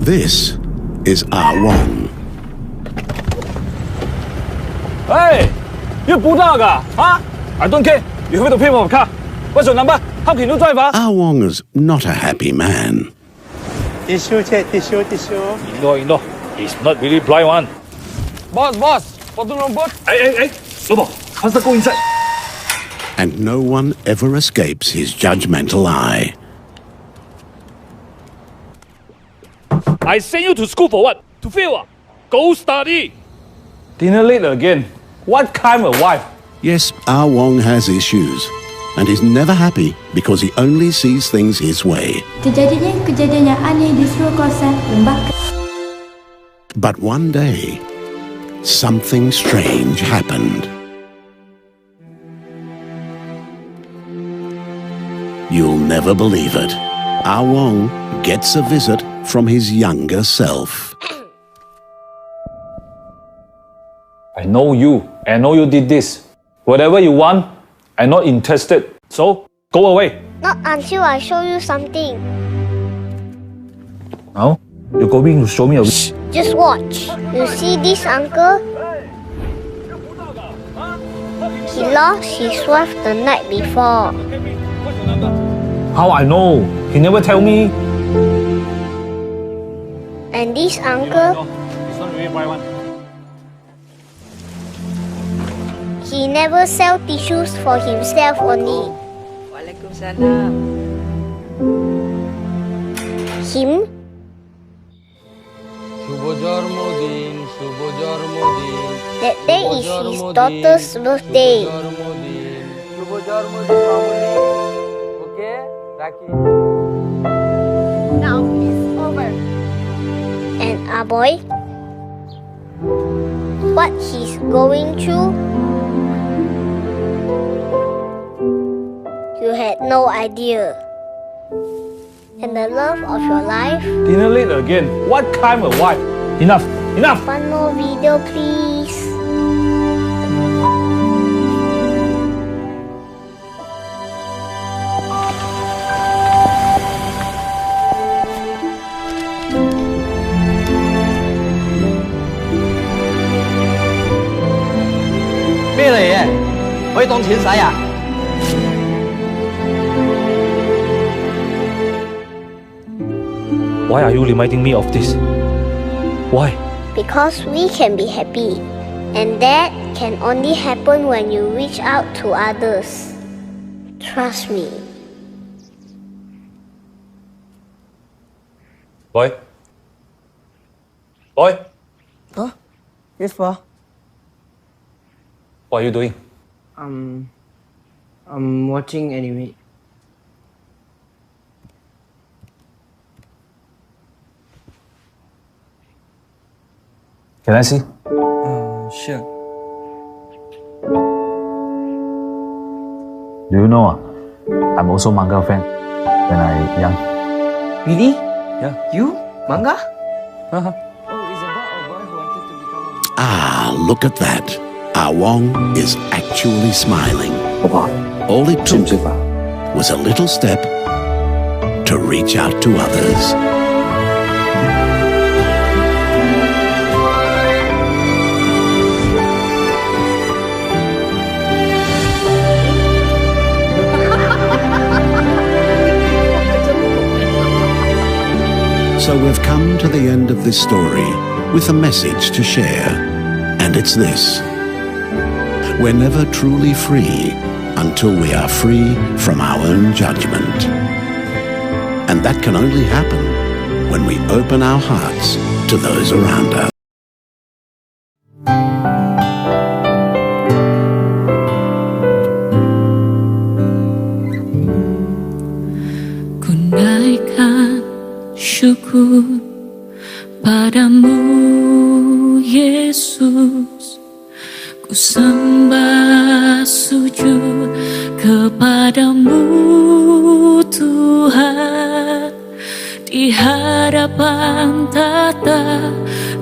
This is Ah Wong. Hey, you budaga, huh? I don't care. You have to pay for my car. What's your number? How can you drive? Ah Wong is not a happy man. Tissue, tissue. No. He's not really blind one. Boss. Bottom wrong boat. Hey. Lobo, faster go inside. And no one ever escapes his judgmental eye. I sent you to school for what? To fail? Go study. Dinner late again. What kind of wife? Yes, Ah Wong has issues. And he's never happy because he only sees things his way. Kejadian yang aneh di seluruh kawasan lembah. But one day, something strange happened. You'll never believe it. Ah Wong gets a visit from his younger self. I know you. I know you did this. Whatever you want, I'm not interested. So, go away. Not until I show you something. Now, you're going to show me a... Just watch. You see this uncle? He lost his wife the night before. How I know? He never tell me. And this uncle, he never sell tissues for himself only. Waalaikumsalam. Him, that day is his daughter's birthday. Okay, Raki. Now it's over. And our boy, what he's going through, you had no idea. And the love of your life. Dinner late again. What kind of wife? Enough. One more video, please. Why are you reminding me of this? Why? Because we can be happy. And that can only happen when you reach out to others. Trust me. Boy? Huh? Yes, Pa. What are you doing? I'm watching anime. Can I see? Sure. Do you know? I'm also manga fan when I young. Really? Yeah. You? Manga? Uh-huh. Oh, it's about a boy who wanted to become a... Ah, look at that. Ah Wong is actually smiling. All it took was a little step to reach out to others. So we've come to the end of this story with a message to share. And it's this: we're never truly free until we are free from our own judgment. And that can only happen when we open our hearts to those around us. Ku naikkan syukur padamu, Yesus. Ku sembah sujud kepadamu, Tuhan. Di hadapan tata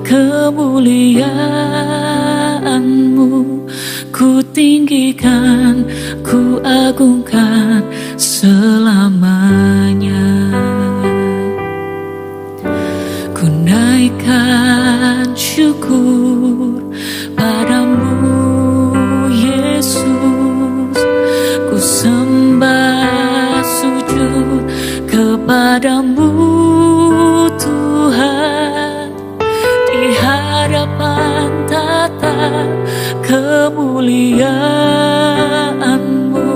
kemuliaan-Mu, ku tinggikan, ku agungkan selamanya. Ku Ku naikkan syukur padamu Yesus, ku sembah sujud kepadamu Tuhan. Di hadapan tata kemuliaan-Mu,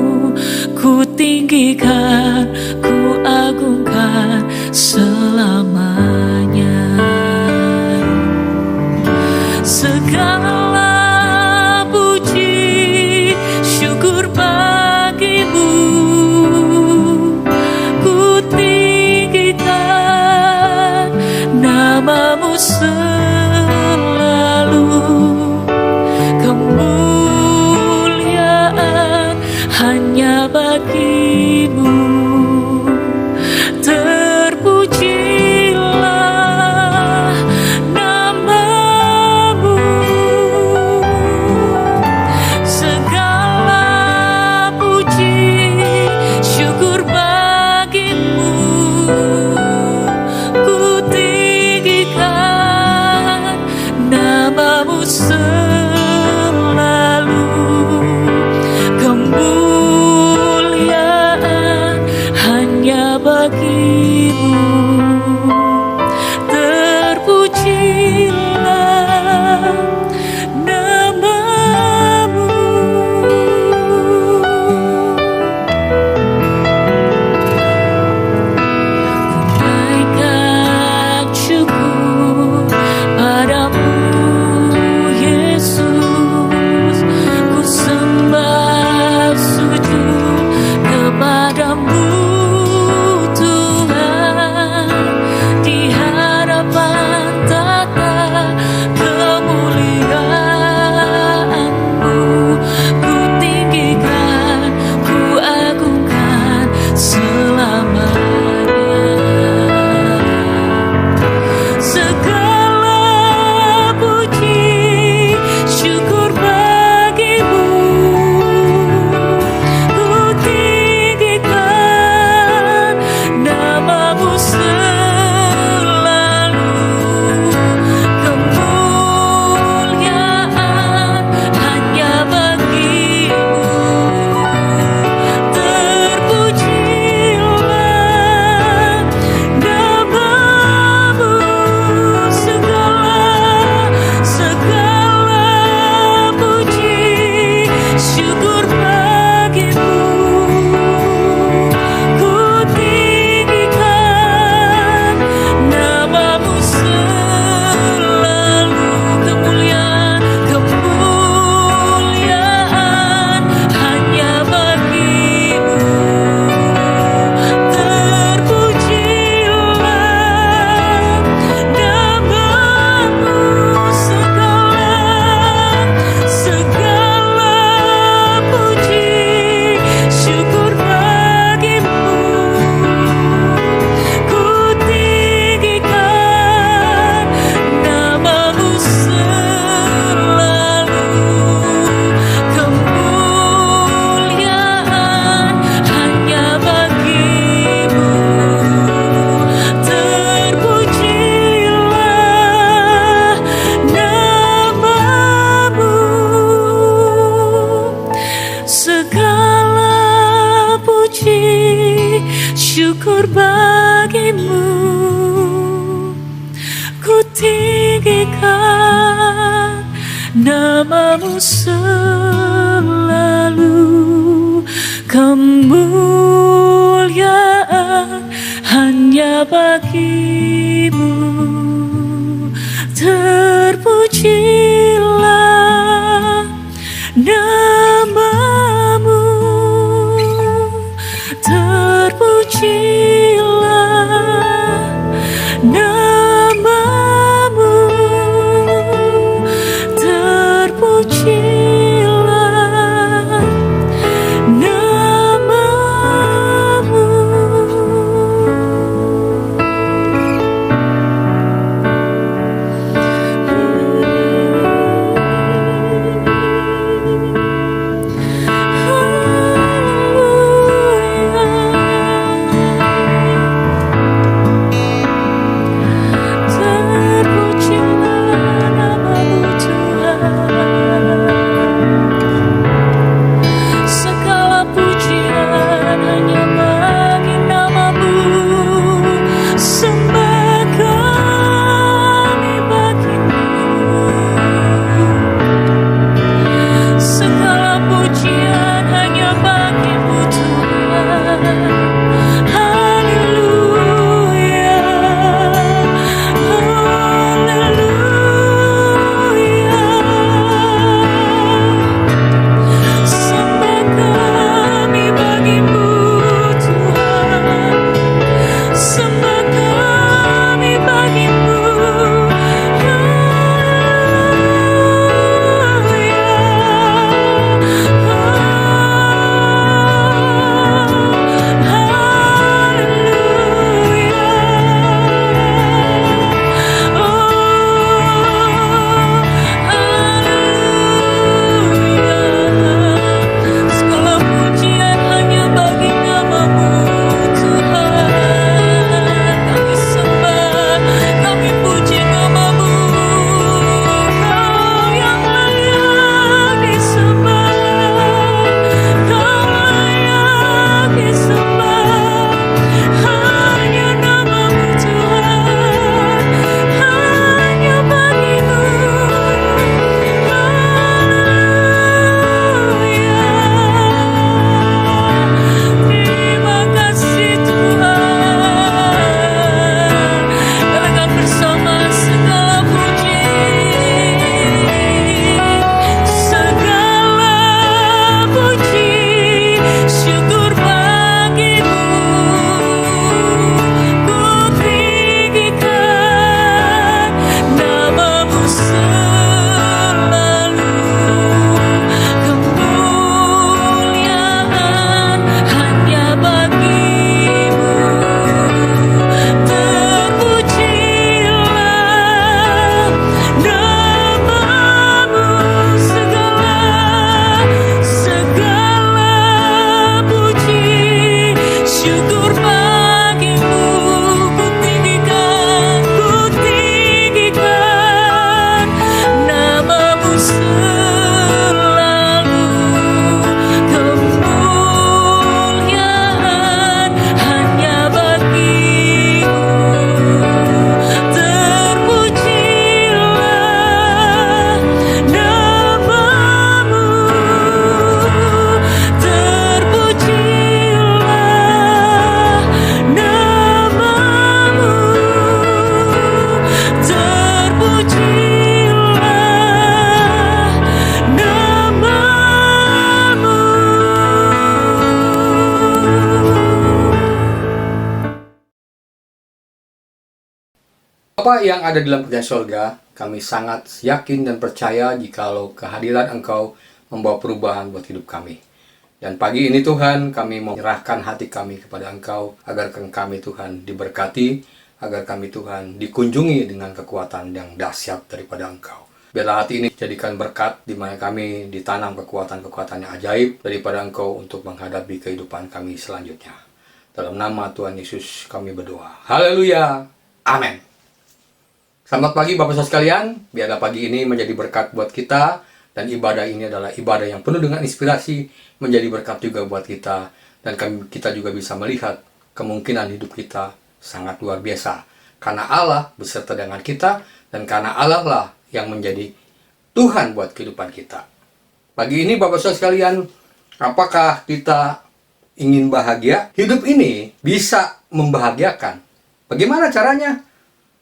ku tinggikan, ku agungkan selamanya. Segala puji syukur bagimu, ku tinggikan namamu selalu. Kemuliaan hanya bagimu, terpujilah namamu. Segala puji syukur bagimu, ku tinggikan namamu selalu. Kemuliaan hanya bagimu, terpujilah namamu. Ku naikkan syukur padamu Yesus, ku sembah sujud kepadamu Tuhan. Di hadapan tata kemuliaan-Mu, ku tinggikan, ku agungkan selamanya. Segala puji syukur bagimu, ku tinggikan namamu selalu. Kemuliaan hanya bagimu, terpujilah namamu. Segala puji syukur bagimu, ku tinggikan namamu selalu. Kemuliaan hanya bagimu, terpujilah namamu. Segala puji syukur bagimu, ku tinggikan namamu selalu. Kemuliaan hanya bagimu, terpujilah namamu. Segala puji syukur bagimu, ku tinggikan namamu selalu. Kemuliaan hanya bagimu, terpujilah namamu. Terpujilah namamu, terpujilah namamu. Bapa yang ada di dalam kerajaan surga, kami sangat yakin dan percaya jikalau kehadiran Engkau membawa perubahan buat hidup kami. Dan pagi ini Tuhan, kami menyerahkan hati kami kepada Engkau, agar kami Tuhan diberkati, agar kami Tuhan dikunjungi dengan kekuatan yang dahsyat daripada Engkau. Biarlah hati ini jadikan berkat, di mana kami ditanam kekuatan-kekuatan yang ajaib daripada Engkau untuk menghadapi kehidupan kami selanjutnya. Dalam nama Tuhan Yesus kami berdoa. Haleluya. Amin. Selamat pagi Bapak Saudara sekalian, biarlah pagi ini menjadi berkat buat kita, dan ibadah ini adalah ibadah yang penuh dengan inspirasi, menjadi berkat juga buat kita, dan kita juga bisa melihat kemungkinan hidup kita sangat luar biasa, karena Allah beserta dengan kita, dan karena Allah lah yang menjadi Tuhan buat kehidupan kita. Pagi ini Bapak Saudara sekalian, apakah kita ingin bahagia? Hidup ini bisa membahagiakan. Bagaimana caranya?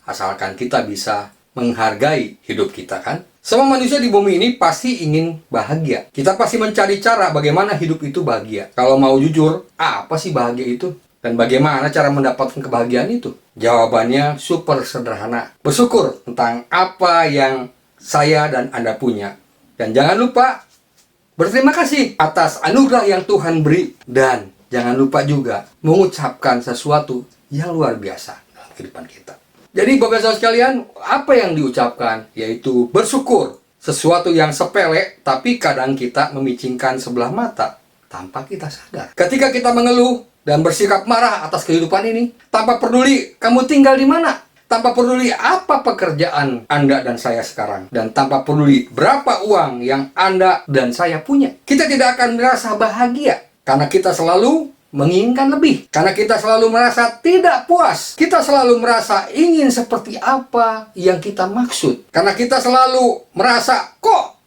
Asalkan kita bisa menghargai hidup kita, kan? Semua manusia di bumi ini pasti ingin bahagia. Kita pasti mencari cara bagaimana hidup itu bahagia. Kalau mau jujur, apa sih bahagia itu? Dan bagaimana cara mendapatkan kebahagiaan itu? Jawabannya super sederhana. Bersyukur tentang apa yang saya dan Anda punya. Dan jangan lupa berterima kasih atas anugerah yang Tuhan beri. Dan jangan lupa juga mengucapkan sesuatu yang luar biasa dalam kehidupan kita. Jadi Bapak Saudara sekalian, apa yang diucapkan? Yaitu bersyukur. Sesuatu yang sepele, tapi kadang kita memicingkan sebelah mata tanpa kita sadar. Ketika kita mengeluh dan bersikap marah atas kehidupan ini, tanpa peduli kamu tinggal di mana, tanpa peduli apa pekerjaan Anda dan saya sekarang, dan tanpa peduli berapa uang yang Anda dan saya punya, kita tidak akan merasa bahagia. Karena kita selalu menginginkan lebih. Karena kita selalu merasa tidak puas. Kita selalu merasa ingin seperti apa yang kita maksud. Karena kita selalu merasa, kok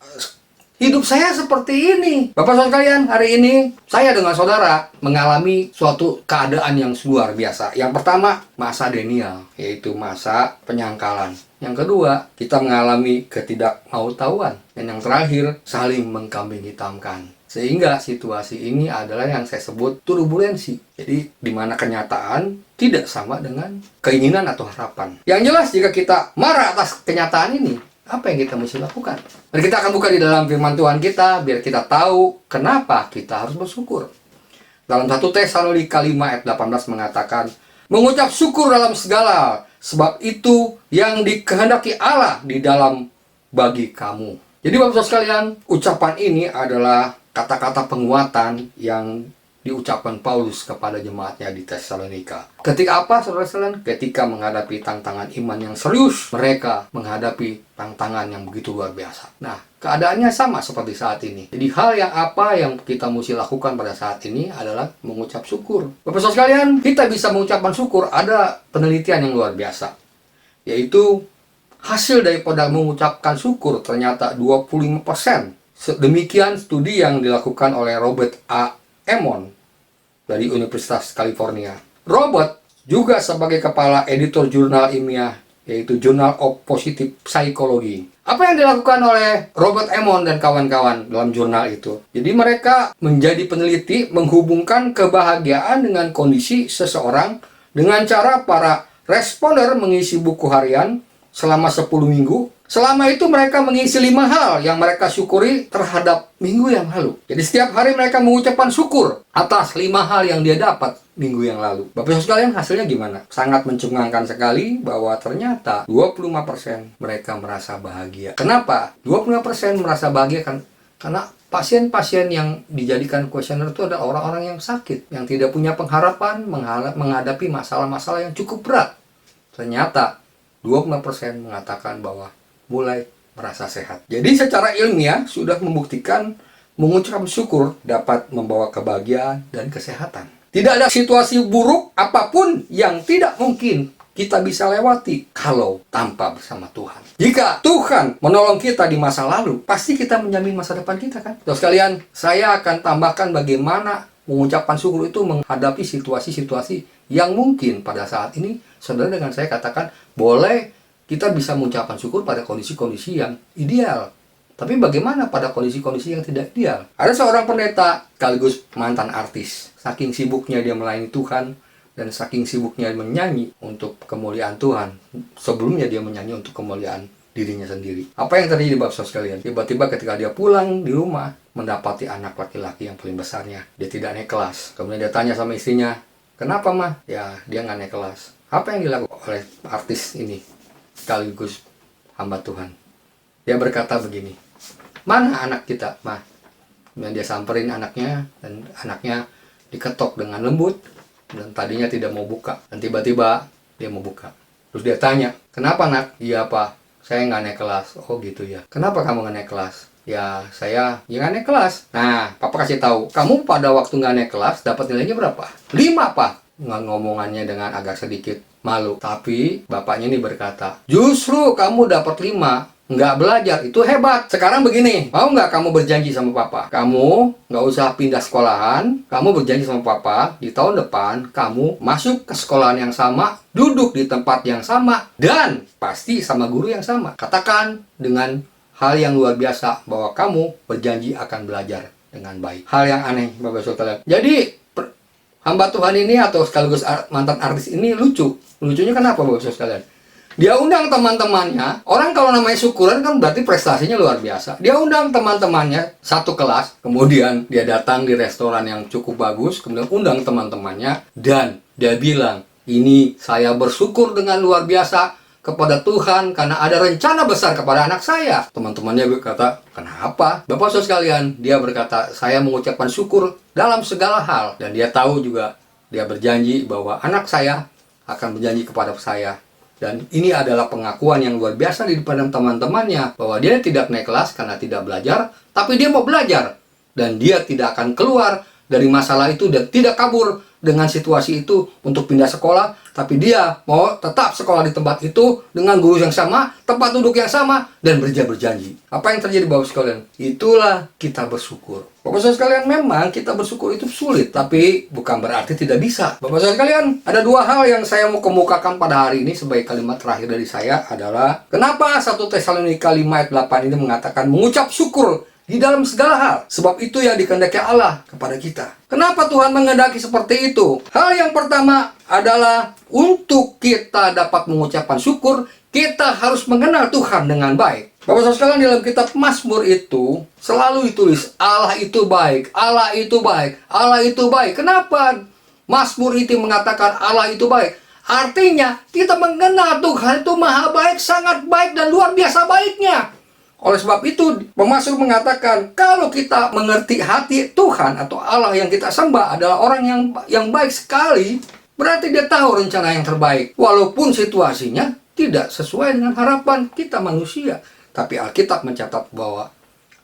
hidup saya seperti ini. Bapak Saudara sekalian, hari ini saya dengan saudara mengalami suatu keadaan yang luar biasa. Yang pertama, masa denial, yaitu masa penyangkalan. Yang kedua, kita mengalami ketidakmautawan. Dan yang terakhir, saling mengkambing hitamkan. Sehingga situasi ini adalah yang saya sebut turbulensi. Jadi, di mana kenyataan tidak sama dengan keinginan atau harapan. Yang jelas, jika kita marah atas kenyataan ini, apa yang kita mesti lakukan? Dan kita akan buka di dalam firman Tuhan kita, biar kita tahu kenapa kita harus bersyukur. Dalam 1 Tesalonika 5 ayat 18 mengatakan, mengucap syukur dalam segala, sebab itu yang dikehendaki Allah di dalam bagi kamu. Jadi Bapak Saudara sekalian, ucapan ini adalah kata-kata penguatan yang diucapkan Paulus kepada jemaatnya di Tesalonika. Ketika apa, saudara-saudara? Ketika menghadapi tantangan iman yang serius, mereka menghadapi tantangan yang begitu luar biasa. Nah, keadaannya sama seperti saat ini. Jadi hal yang apa yang kita mesti lakukan pada saat ini adalah mengucap syukur. Bapak Saudara sekalian, kita bisa mengucapkan syukur. Ada penelitian yang luar biasa, yaitu hasil daripada mengucapkan syukur ternyata 25%. Demikian studi yang dilakukan oleh Robert A. Emmons dari Universitas California. Robert juga sebagai kepala editor jurnal ilmiah, yaitu Journal of Positive Psychology. Apa yang dilakukan oleh Robert Emmons dan kawan-kawan dalam jurnal itu? Jadi mereka menjadi peneliti menghubungkan kebahagiaan dengan kondisi seseorang dengan cara para responder mengisi buku harian selama 10 minggu. Selama itu mereka mengisi 5 hal yang mereka syukuri terhadap minggu yang lalu. Jadi setiap hari mereka mengucapkan syukur atas 5 hal yang dia dapat minggu yang lalu. Bapak Saudara sekalian, hasilnya gimana? Sangat mencengangkan sekali bahwa ternyata 25% mereka merasa bahagia. Kenapa? 25% merasa bahagia kan? Karena pasien-pasien yang dijadikan kuesioner itu adalah orang-orang yang sakit, yang tidak punya pengharapan menghadapi masalah-masalah yang cukup berat. Ternyata 25% mengatakan bahwa mulai merasa sehat. Jadi secara ilmiah sudah membuktikan mengucap syukur dapat membawa kebahagiaan dan kesehatan. Tidak ada situasi buruk apapun yang tidak mungkin kita bisa lewati kalau tanpa bersama Tuhan. Jika Tuhan menolong kita di masa lalu, pasti kita menjamin masa depan kita, kan? Terus sekalian, saya akan tambahkan bagaimana mengucapkan syukur itu menghadapi situasi-situasi yang mungkin pada saat ini, saudara dengan saya katakan, boleh kita bisa mengucapkan syukur pada kondisi-kondisi yang ideal. Tapi bagaimana pada kondisi-kondisi yang tidak ideal? Ada seorang pendeta sekaligus mantan artis. Saking sibuknya dia melayani Tuhan, dan saking sibuknya menyanyi untuk kemuliaan Tuhan, sebelumnya dia menyanyi untuk kemuliaan dirinya sendiri. Apa yang terjadi Bapak Saudara sekalian? Tiba-tiba ketika dia pulang di rumah, mendapati anak laki-laki yang paling besarnya. Dia tidak naik kelas. Kemudian dia tanya sama istrinya, kenapa mah? Ya, dia nggak naik kelas. Apa yang dilakukan oleh artis ini sekaligus hamba Tuhan? Dia berkata begini, mana anak kita, mah? Kemudian dia samperin anaknya, dan anaknya diketok dengan lembut, dan tadinya tidak mau buka. Dan tiba-tiba dia mau buka. Terus dia tanya, kenapa nak? Iya Pak, saya nggak naik kelas. Oh gitu ya. Kenapa kamu nggak naik kelas? Ya saya nggak naik kelas. Nah, Papa kasih tahu, kamu pada waktu nggak naik kelas dapat nilainya berapa? 5 Pak. Ngomongannya dengan agak sedikit malu. Tapi bapaknya ini berkata, justru kamu dapat 5. Nggak belajar, itu hebat. Sekarang begini, mau nggak kamu berjanji sama Papa? Kamu nggak usah pindah sekolahan, kamu berjanji sama Papa, di tahun depan kamu masuk ke sekolahan yang sama, duduk di tempat yang sama, dan pasti sama guru yang sama. Katakan dengan hal yang luar biasa bahwa kamu berjanji akan belajar dengan baik. Hal yang aneh, Bapak Saudara. Jadi, hamba Tuhan ini atau sekaligus mantan artis ini lucu. Lucunya kenapa Bapak Saudara? Dia undang teman-temannya. Orang kalau namanya syukuran kan berarti prestasinya luar biasa. Dia undang teman-temannya satu kelas. Kemudian dia datang di restoran yang cukup bagus. Kemudian undang teman-temannya. Dan dia bilang, ini saya bersyukur dengan luar biasa kepada Tuhan karena ada rencana besar kepada anak saya. Teman-temannya berkata, kenapa? Bapak Saudara sekalian, dia berkata, saya mengucapkan syukur dalam segala hal. Dan dia tahu juga, dia berjanji bahwa anak saya akan berjanji kepada saya. Dan ini adalah pengakuan yang luar biasa di depan teman-temannya bahwa dia tidak naik kelas karena tidak belajar, tapi dia mau belajar. Dan dia tidak akan keluar dari masalah itu dan tidak kabur dengan situasi itu untuk pindah sekolah, tapi dia mau tetap sekolah di tempat itu dengan guru yang sama, tempat duduk yang sama, dan berjanji. Apa yang terjadi Bapak sekalian? Itulah kita bersyukur. Bapak Saudara sekalian, memang kita bersyukur itu sulit, tapi bukan berarti tidak bisa. Bapak Saudara sekalian, ada 2 hal yang saya mau kemukakan pada hari ini sebagai kalimat terakhir dari saya adalah kenapa 1 Tesalonika 5 ayat 8 ini mengatakan mengucap syukur di dalam segala hal. Sebab itu yang dikehendaki Allah kepada kita. Kenapa Tuhan menghendaki seperti itu? Hal yang pertama adalah untuk kita dapat mengucapkan syukur, kita harus mengenal Tuhan dengan baik. Bapak Saudara sekalian, dalam kitab Mazmur itu selalu ditulis Allah itu baik, Allah itu baik, Allah itu baik. Kenapa Mazmur itu mengatakan Allah itu baik? Artinya kita mengenal Tuhan itu maha baik, sangat baik dan luar biasa baiknya. Oleh sebab itu, pemazmur mengatakan, kalau kita mengerti hati Tuhan atau Allah yang kita sembah adalah orang yang baik sekali, berarti dia tahu rencana yang terbaik. Walaupun situasinya tidak sesuai dengan harapan kita manusia. Tapi Alkitab mencatat bahwa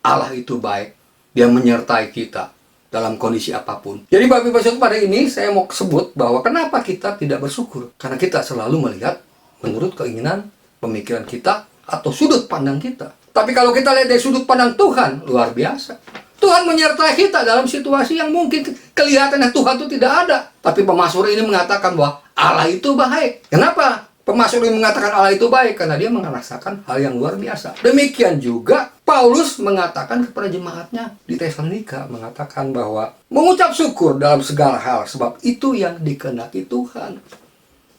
Allah itu baik. Dia menyertai kita dalam kondisi apapun. Jadi Bapak Ibu Saudara, pada ini saya mau sebut bahwa kenapa kita tidak bersyukur. Karena kita selalu melihat menurut keinginan, pemikiran kita, atau sudut pandang kita. Tapi kalau kita lihat dari sudut pandang Tuhan, luar biasa. Tuhan menyertai kita dalam situasi yang mungkin kelihatannya Tuhan itu tidak ada. Tapi pemazmur ini mengatakan bahwa Allah itu baik. Kenapa pemazmur ini mengatakan Allah itu baik? Karena dia merasakan hal yang luar biasa. Demikian juga Paulus mengatakan kepada jemaatnya di Tesalonika, mengatakan bahwa mengucap syukur dalam segala hal, sebab itu yang dikehendaki Tuhan.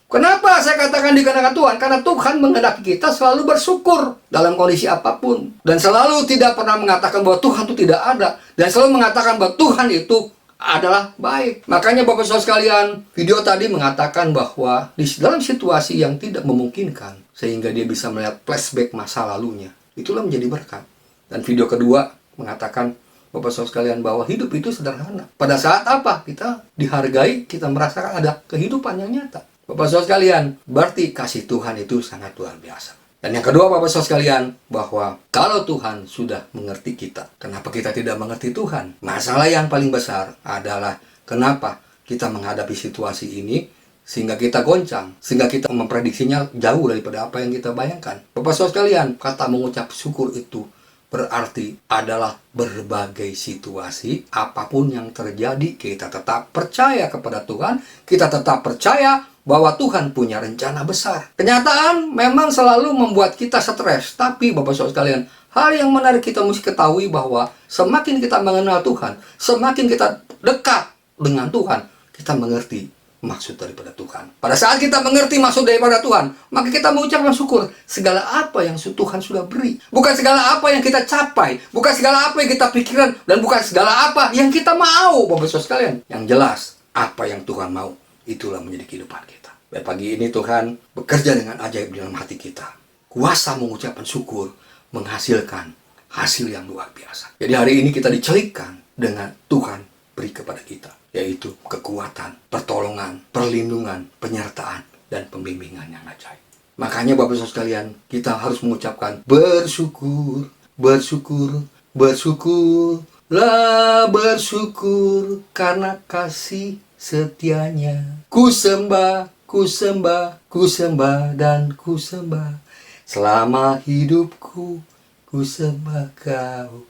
Kenapa saya katakan dikehendaki Tuhan? Karena Tuhan menghendaki kita selalu bersyukur dalam kondisi apapun. Dan selalu tidak pernah mengatakan bahwa Tuhan itu tidak ada. Dan selalu mengatakan bahwa Tuhan itu adalah baik. Makanya Bapak Saudara sekalian, video tadi mengatakan bahwa di dalam situasi yang tidak memungkinkan, sehingga dia bisa melihat flashback masa lalunya. Itulah menjadi berkat. Dan video kedua mengatakan, Bapak Saudara sekalian, bahwa hidup itu sederhana. Pada saat apa? Kita dihargai, kita merasakan ada kehidupan yang nyata. Bapak Saudara sekalian, berarti kasih Tuhan itu sangat luar biasa. Dan yang kedua Bapak Saudara sekalian, bahwa kalau Tuhan sudah mengerti kita, kenapa kita tidak mengerti Tuhan? Masalah yang paling besar adalah kenapa kita menghadapi situasi ini sehingga kita goncang, sehingga kita memprediksinya jauh daripada apa yang kita bayangkan. Bapak Saudara sekalian, kata mengucap syukur itu berarti adalah berbagai situasi, apapun yang terjadi, kita tetap percaya kepada Tuhan, kita tetap percaya bahwa Tuhan punya rencana besar. Kenyataan memang selalu membuat kita stres, tapi Bapak Saudara sekalian, hal yang menarik kita mesti ketahui bahwa semakin kita mengenal Tuhan, semakin kita dekat dengan Tuhan, kita mengerti maksud daripada Tuhan. Pada saat kita mengerti maksud daripada Tuhan, maka kita mengucapkan syukur segala apa yang Tuhan sudah beri. Bukan segala apa yang kita capai, bukan segala apa yang kita pikirkan, dan bukan segala apa yang kita mau, Bapak Saudara sekalian. Yang jelas, apa yang Tuhan mau, itulah menjadi kehidupan kita. Dan pagi ini Tuhan bekerja dengan ajaib dalam hati kita. Kuasa mengucapkan syukur menghasilkan hasil yang luar biasa. Jadi hari ini kita dicelikkan dengan Tuhan beri kepada kita, yaitu kekuatan, pertolongan, perlindungan, penyertaan, dan pembimbingan yang ajaib. Makanya Bapak Saudara sekalian, kita harus mengucapkan bersyukur, bersyukur, bersyukurlah, bersyukur karena kasih setianya. Ku sembah, ku sembah, ku sembah, dan ku sembah. Selama hidupku, ku sembah Kau,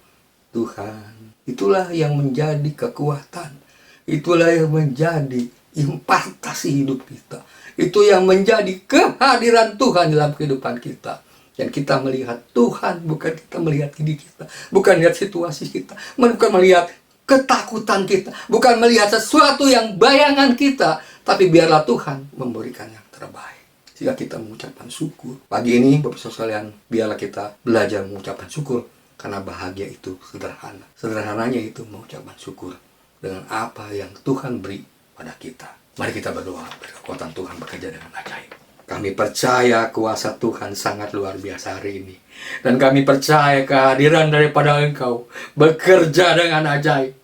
Tuhan. Itulah yang menjadi kekuatan. Itulah yang menjadi impartasi hidup kita. Itu yang menjadi kehadiran Tuhan dalam kehidupan kita. Dan kita melihat Tuhan, bukan kita melihat diri kita. Bukan melihat situasi kita. Bukan melihat ketakutan kita. Bukan melihat sesuatu yang bayangan kita. Tapi biarlah Tuhan memberikan yang terbaik. Sehingga kita mengucapkan syukur. Pagi ini, Bapak Saudara sekalian, biarlah kita belajar mengucapkan syukur. Karena bahagia itu sederhana. Sederhananya itu mengucapkan syukur dengan apa yang Tuhan beri pada kita. Mari kita berdoa, berkekuatan Tuhan bekerja dengan ajaib. Kami percaya kuasa Tuhan sangat luar biasa hari ini. Dan kami percaya kehadiran daripada Engkau bekerja dengan ajaib.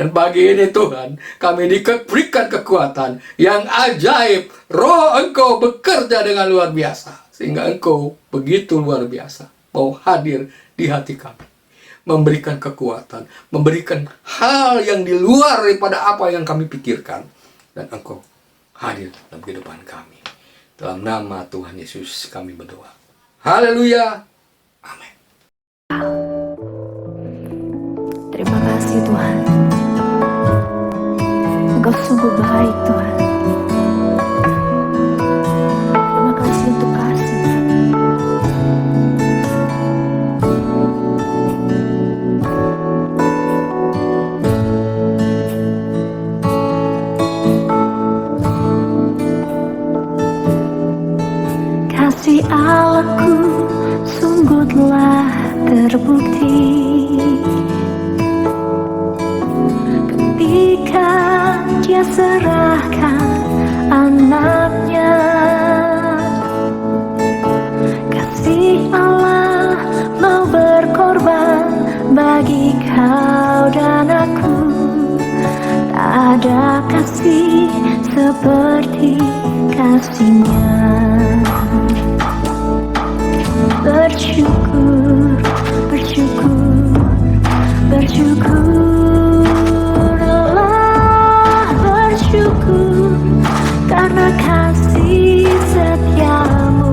Dan pagi ini Tuhan, kami diberikan kekuatan yang ajaib. Roh Engkau bekerja dengan luar biasa. Sehingga Engkau begitu luar biasa mau hadir di hati kami. Memberikan kekuatan, memberikan hal yang di luar daripada apa yang kami pikirkan. Dan Engkau hadir dalam kehidupan kami. Dalam nama Tuhan Yesus kami berdoa. Haleluya. Amin. Terima kasih Tuhan. Engkau sungguh baik Tuhan. Terima kasih untuk kasih. Kasih Allahku sungguh telah terbukti ketika Dia serahkan anaknya. Kasih Allah mau berkorban bagi kau dan aku. Tak ada kasih seperti kasih-Nya. Bersyukur, bersyukur, bersyukurlah, bersyukur karena kasih setiamu.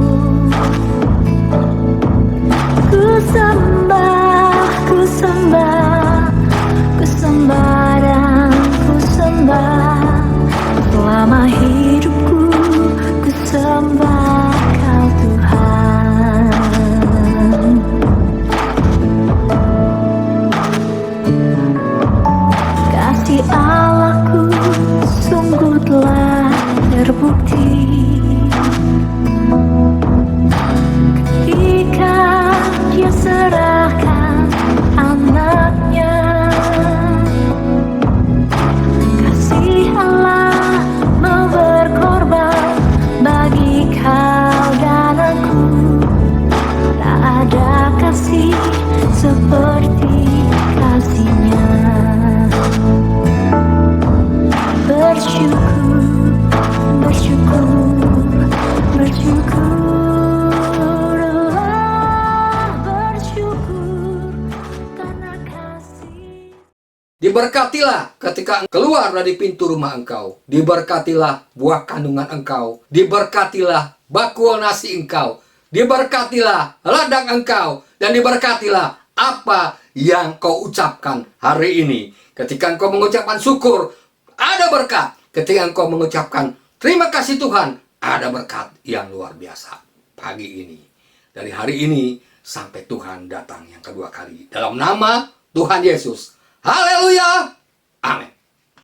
Ku sembah, ku sembah, ku sembah dan ku sembah. Selama hidupku ku sembah Kau Tuhan. Kasih Allahku sungguh telah terbukti ketika Dia serahkan anaknya. Kasih Allah mau berkorban bagi kau dan aku. Tak ada kasih seperti kasih-Nya. Bersyukur, bersyukur, bersyukurlah, bersyukur karena kasih. Diberkatilah ketika keluar dari pintu rumah engkau. Diberkatilah buah kandungan engkau. Diberkatilah bakul nasi engkau. Diberkatilah ladang engkau. Dan diberkatilah apa yang kau ucapkan hari ini. Ketika engkau mengucapkan syukur, ada berkat. Ketika engkau mengucapkan terima kasih Tuhan, ada berkat yang luar biasa pagi ini. Dari hari ini sampai Tuhan datang yang kedua kali. Dalam nama Tuhan Yesus. Haleluya. Amin.